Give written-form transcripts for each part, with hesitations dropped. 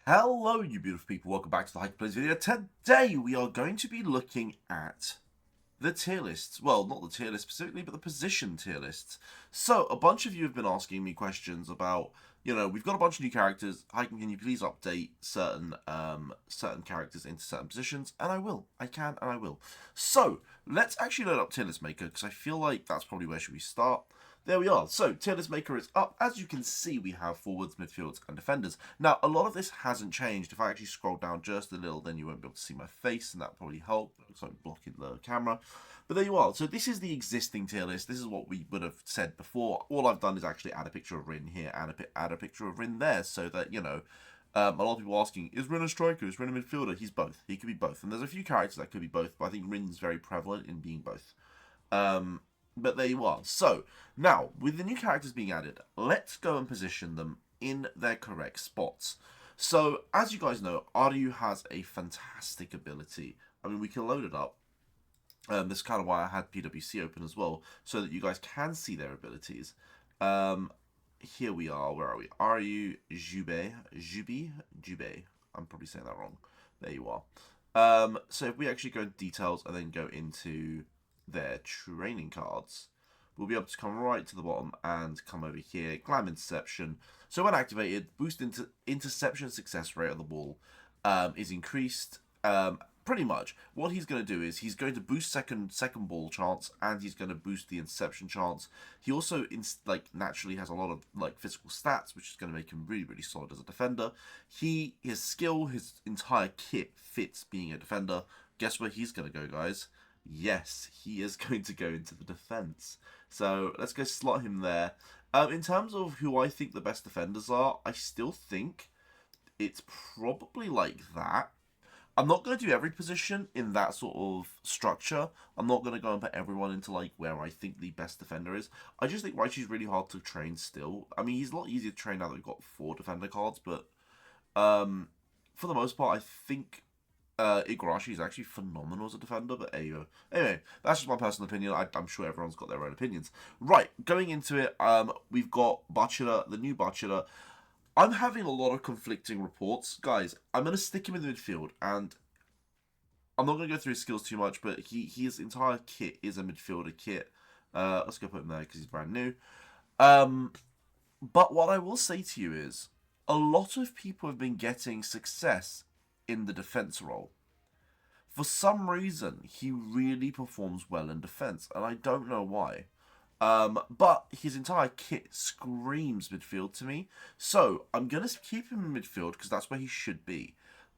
Hello, you beautiful people. Welcome back to the LOCK PWC video. Today, we are going to be looking at the tier lists. Well, not the tier list specifically, but the position tier lists. So, a bunch of you have been asking me questions about, we've got a bunch of new characters. Can you please update certain characters into certain positions? And I will. I can and I will. So, let's actually load up Tier List Maker, because I feel like that's probably where should we start. There we are. So, Tier List Maker is up. As you can see, we have forwards, midfields, and defenders. Now, a lot of this hasn't changed. If I actually scroll down just a little, then you won't be able to see my face, and that'll probably help. It looks like blocking the camera. But there you are. So, this is the existing tier list. This is what we would have said before. All I've done is actually add a picture of Rin here and add a picture of Rin there, so that, a lot of people asking, is Rin a striker? Is Rin a midfielder? He's both. He could be both. And there's a few characters that could be both, but I think Rin's very prevalent in being both. But there you are. So, now, with the new characters being added, let's go and position them in their correct spots. So, as you guys know, Aryu has a fantastic ability. I mean, we can load it up. This is kind of why I had PWC open as well, so that you guys can see their abilities. Here we are. Where are we? Aryu, Jubei. I'm probably saying that wrong. There you are. So if we actually go into details and then go into their training cards, we'll be able to come right to the bottom and come over here. Glam Interception. So when activated, boost interception success rate of the ball is increased. Pretty much, what he's going to do is he's going to boost second ball chance, and he's going to boost the interception chance. He also naturally has a lot of physical stats, which is going to make him really solid as a defender. His skill, his entire kit fits being a defender. Guess where he's going to go, guys? Yes, he is going to go into the defense. So let's go slot him there. In terms of who I think the best defenders are, I still think it's probably like that. I'm not going to do every position in that sort of structure. I'm not going to go and put everyone into where I think the best defender is. I just think Raichu's really hard to train still. I mean, he's a lot easier to train now that we've got 4 defender cards, but for the most part, I think Igarashi is actually phenomenal as a defender, but anyway, that's just my personal opinion. I'm sure everyone's got their own opinions. Right, going into it, we've got Bacha, the new Bacha. I'm having a lot of conflicting reports. Guys, I'm going to stick him in the midfield, and I'm not going to go through his skills too much, but his entire kit is a midfielder kit. Let's go put him there because he's brand new. But what I will say to you is, a lot of people have been getting success in the defense role. For some reason, he really performs well in defense, and I don't know why. But his entire kit screams midfield to me. So I'm going to keep him in midfield because that's where he should be.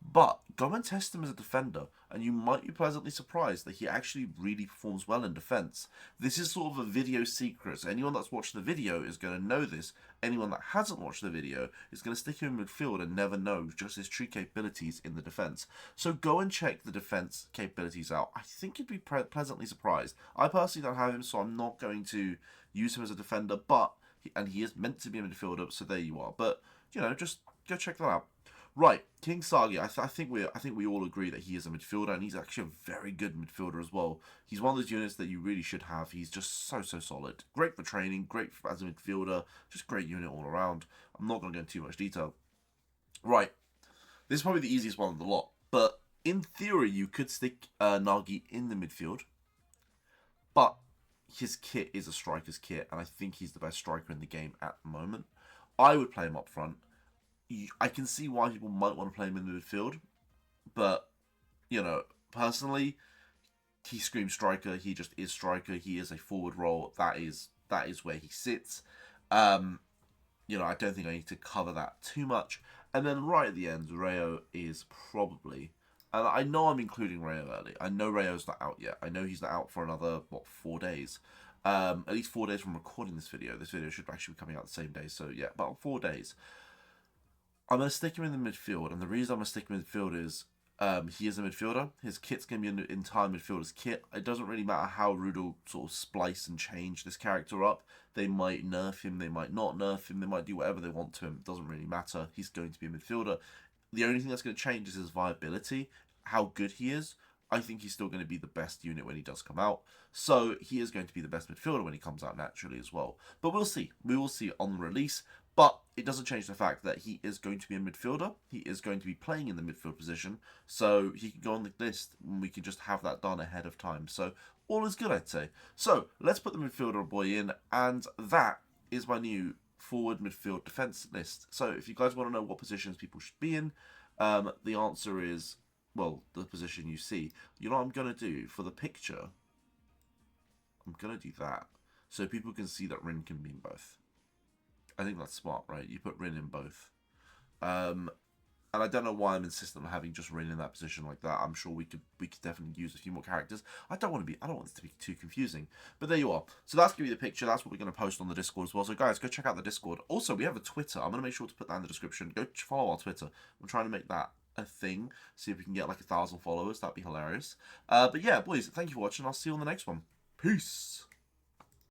But go and test him as a defender, and you might be pleasantly surprised that he actually really performs well in defense. This is sort of a video secret, so anyone that's watched the video is going to know this. Anyone that hasn't watched the video is going to stick him in midfield and never know just his true capabilities in the defense. So go and check the defense capabilities out. I think you'd be pleasantly surprised. I personally don't have him, so I'm not going to use him as a defender, and he is meant to be a midfielder, so there you are. But, just go check that out. Right, King Sagi. I think we all agree that he is a midfielder, and he's actually a very good midfielder as well. He's one of those units that you really should have. He's just so solid. Great for training, great as a midfielder, just great unit all around. I'm not going to go into too much detail. Right, this is probably the easiest one of the lot, but in theory you could stick Nagi in the midfield, but his kit is a striker's kit, and I think he's the best striker in the game at the moment. I would play him up front. I can see why people might want to play him in the midfield, but, personally, he screams striker. He just is striker. He is a forward role. That is where he sits. I don't think I need to cover that too much. And then right at the end, Rayo is probably, and I know I'm including Rayo early. I know Rayo's not out yet. I know he's not out for another, 4 days. At least 4 days from recording this video. This video should actually be coming out the same day, so yeah, about 4 days. I'm going to stick him in the midfield, and the reason I'm going to stick him in the midfield is he is a midfielder. His kit's going to be an entire midfielder's kit. It doesn't really matter how Rude will sort of splice and change this character up. They might nerf him, they might not nerf him, they might do whatever they want to him. It doesn't really matter. He's going to be a midfielder. The only thing that's going to change is his viability, how good he is. I think he's still going to be the best unit when he does come out. So he is going to be the best midfielder when he comes out naturally as well. But we'll see. We will see on the release. But it doesn't change the fact that he is going to be a midfielder. He is going to be playing in the midfield position, so he can go on the list and we can just have that done ahead of time. So all is good, I'd say. So let's put the midfielder boy in, and that is my new forward, midfield, defence list. So if you guys want to know what positions people should be in, the answer is, well, the position you see. You know what I'm going to do for the picture? I'm going to do that so people can see that Rin can be in both. I think that's smart, right? You put Rin in both. And I don't know why I'm insistent on having just Rin in that position like that. I'm sure we could definitely use a few more characters. I don't want this to be too confusing. But there you are. So that's going to be the picture. That's what we're going to post on the Discord as well. So guys, go check out the Discord. Also, we have a Twitter. I'm going to make sure to put that in the description. Go follow our Twitter. I'm trying to make that a thing. See if we can get like 1,000 followers. That'd be hilarious. But yeah, boys, thank you for watching. I'll see you on the next one. Peace.